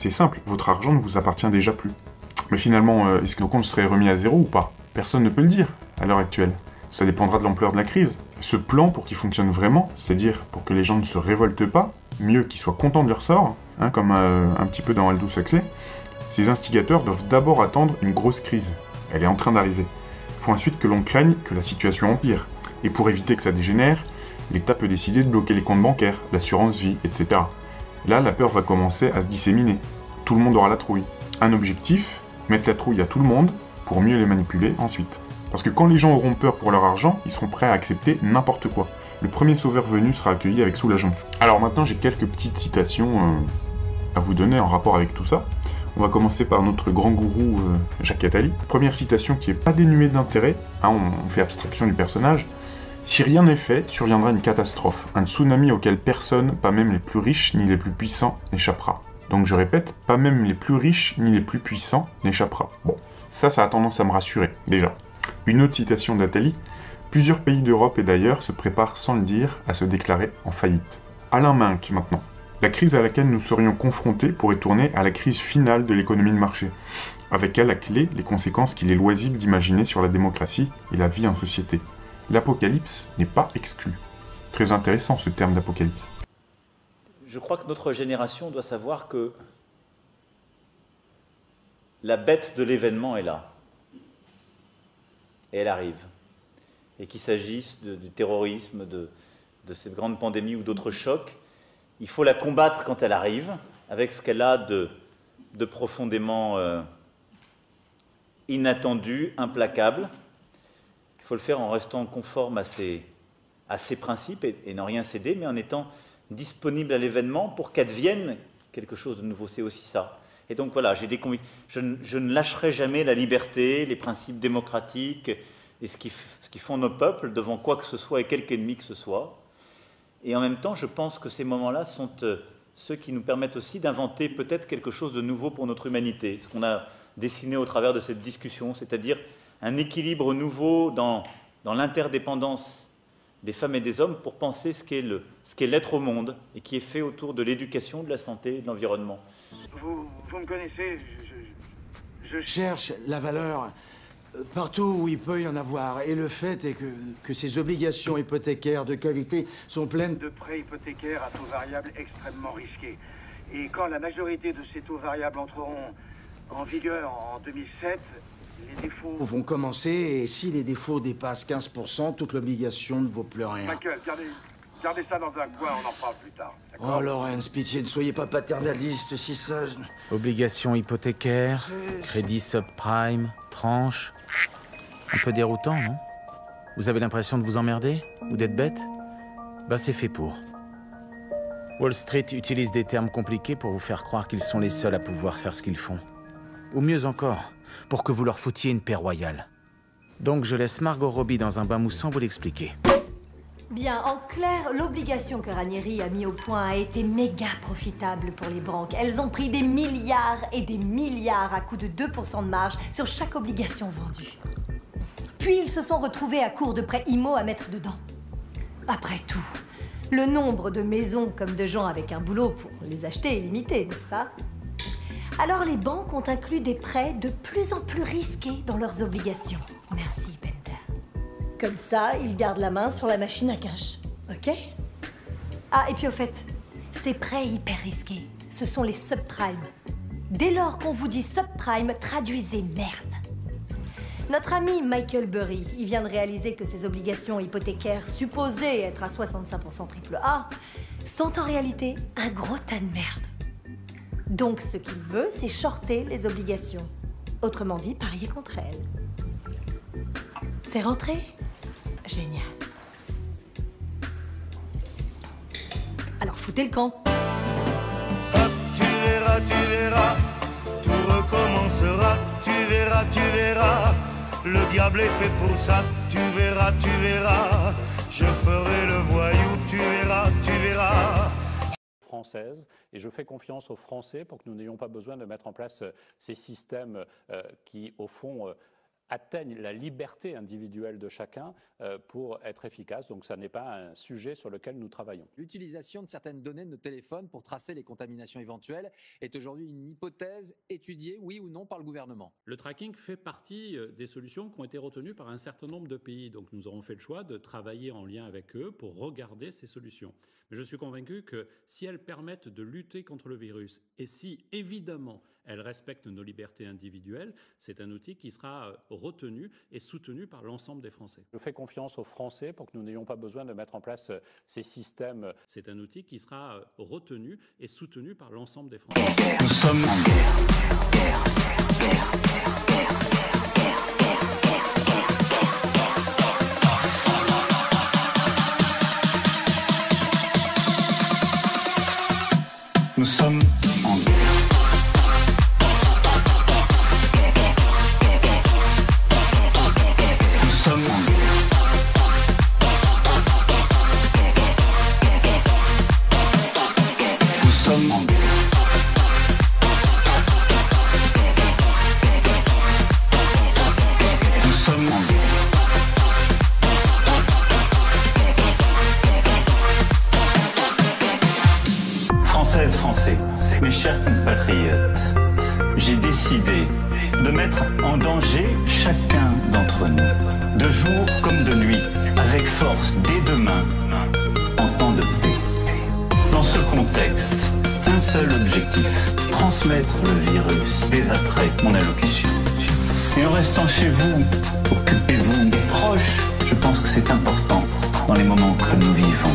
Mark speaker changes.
Speaker 1: C'est simple, votre argent ne vous appartient déjà plus. Mais finalement, est-ce que nos comptes seraient remis à zéro ou pas? Personne ne peut le dire à l'heure actuelle. Ça dépendra de l'ampleur de la crise. Ce plan, pour qu'il fonctionne vraiment, c'est-à-dire pour que les gens ne se révoltent pas, mieux qu'ils soient contents de leur sort, hein, comme un petit peu dans Aldous Huxley, ces instigateurs doivent d'abord attendre une grosse crise. Elle est en train d'arriver. Il faut ensuite que l'on craigne que la situation empire. Et pour éviter que ça dégénère, l'État peut décider de bloquer les comptes bancaires, l'assurance vie, etc. Là, la peur va commencer à se disséminer. Tout le monde aura la trouille. Un objectif, mettre la trouille à tout le monde pour mieux les manipuler ensuite. Parce que quand les gens auront peur pour leur argent, ils seront prêts à accepter n'importe quoi. Le premier sauveur venu sera accueilli avec soulagement. Alors maintenant, j'ai quelques petites citations à vous donner en rapport avec tout ça. On va commencer par notre grand gourou Jacques Attali. Première citation qui n'est pas dénuée d'intérêt, hein, on fait abstraction du personnage. Si rien n'est fait, surviendra une catastrophe, un tsunami auquel personne, pas même les plus riches ni les plus puissants, n'échappera. Donc je répète, pas même les plus riches ni les plus puissants n'échappera. Bon, ça a tendance à me rassurer, déjà. Une autre citation d'Attali, plusieurs pays d'Europe et d'ailleurs se préparent sans le dire à se déclarer en faillite. Alain Minck maintenant. La crise à laquelle nous serions confrontés pourrait tourner à la crise finale de l'économie de marché, avec à la clé les conséquences qu'il est loisible d'imaginer sur la démocratie et la vie en société. L'apocalypse n'est pas exclu. Très intéressant ce terme d'apocalypse.
Speaker 2: Je crois que notre génération doit savoir que la bête de l'événement est là. Et elle arrive. Et qu'il s'agisse du terrorisme, de cette grande pandémie ou d'autres chocs, il faut la combattre quand elle arrive, avec ce qu'elle a de profondément inattendu, implacable. Il faut le faire en restant conforme à ses principes et n'en rien céder, mais en étant disponible à l'événement pour qu'advienne quelque chose de nouveau. C'est aussi ça. Et donc voilà, j'ai des convictions. Je ne lâcherai jamais la liberté, les principes démocratiques et ce qui font nos peuples devant quoi que ce soit et quelque ennemi que ce soit. Et en même temps, je pense que ces moments-là sont ceux qui nous permettent aussi d'inventer peut-être quelque chose de nouveau pour notre humanité. Ce qu'on a dessiné au travers de cette discussion, c'est-à-dire un équilibre nouveau dans l'interdépendance des femmes et des hommes pour penser ce qu'est l'être au monde et qui est fait autour de l'éducation, de la santé et de l'environnement.
Speaker 3: Vous me connaissez, je
Speaker 4: cherche la valeur partout où il peut y en avoir. Et le fait est que ces obligations hypothécaires de qualité sont pleines
Speaker 3: de prêts hypothécaires à taux variables extrêmement risqués. Et quand la majorité de ces taux variables entreront en vigueur en 2007, les défauts
Speaker 4: vont commencer, et si les défauts dépassent 15%, toute l'obligation ne vaut plus rien.
Speaker 3: Michael, gardez ça dans un coin, on en parle plus tard.
Speaker 4: Oh, Laurence, pitié, ne soyez pas paternaliste, si sage.
Speaker 5: Obligations hypothécaires, crédit subprime, tranche. Un peu déroutant, non? Vous avez l'impression de vous emmerder? Ou d'être bête? Bah, c'est fait pour. Wall Street utilise des termes compliqués pour vous faire croire qu'ils sont les seuls à pouvoir faire ce qu'ils font. Ou mieux encore, pour que vous leur foutiez une paix royale. Donc je laisse Margot Robbie dans un bain moussant vous l'expliquer.
Speaker 6: Bien, en clair, l'obligation que Ranieri a mis au point a été méga profitable pour les banques. Elles ont pris des milliards et des milliards à coût de 2% de marge sur chaque obligation vendue. Puis ils se sont retrouvés à court de prêts IMO à mettre dedans. Après tout, le nombre de maisons comme de gens avec un boulot pour les acheter est limité, n'est-ce pas? Alors les banques ont inclus des prêts de plus en plus risqués dans leurs obligations. Merci, Bender. Comme ça, ils gardent la main sur la machine à cash. Ok? Ah, et puis au fait, ces prêts hyper risqués, ce sont les subprimes. Dès lors qu'on vous dit subprime, traduisez merde. Notre ami Michael Burry, il vient de réaliser que ces obligations hypothécaires supposées être à 65% AAA sont en réalité un gros tas de merde. Donc ce qu'il veut, c'est shorter les obligations. Autrement dit, parier contre elles. C'est rentré? Génial. Alors foutez le camp.
Speaker 7: Hop, tu verras, tout recommencera, tu verras. Le diable est fait pour ça, tu verras. Je ferai le voyou, tu verras.
Speaker 8: Française, et je fais confiance aux Français pour que nous n'ayons pas besoin de mettre en place ces systèmes qui, au fond, atteignent la liberté individuelle de chacun pour être efficaces. Donc ça n'est pas un sujet sur lequel nous travaillons.
Speaker 9: L'utilisation de certaines données de nos téléphones pour tracer les contaminations éventuelles est aujourd'hui une hypothèse étudiée, oui ou non, par le gouvernement.
Speaker 8: Le tracking fait partie des solutions qui ont été retenues par un certain nombre de pays. Donc nous aurons fait le choix de travailler en lien avec eux pour regarder ces solutions. Mais je suis convaincu que si elles permettent de lutter contre le virus et si, évidemment, elles respectent nos libertés individuelles, c'est un outil qui sera retenu et soutenu par l'ensemble des Français. Je fais confiance aux Français pour que nous n'ayons pas besoin de mettre en place ces systèmes. C'est un outil qui sera retenu et soutenu par l'ensemble des Français.
Speaker 7: Nous sommes en guerre. Nous sommes en guerre. Nous sommes en guerre. Nous sommes en guerre. Nous sommes en guerre. Françaises, Français, mes chers compatriotes, j'ai décidé de mettre en danger chacun d'entre nous, de jour comme de nuit, avec force, dès demain, en temps de paix. Dans ce contexte, un seul objectif, transmettre le virus dès après mon allocution. Et en restant chez vous, occupez-vous des proches, je pense que c'est important dans les moments que nous vivons.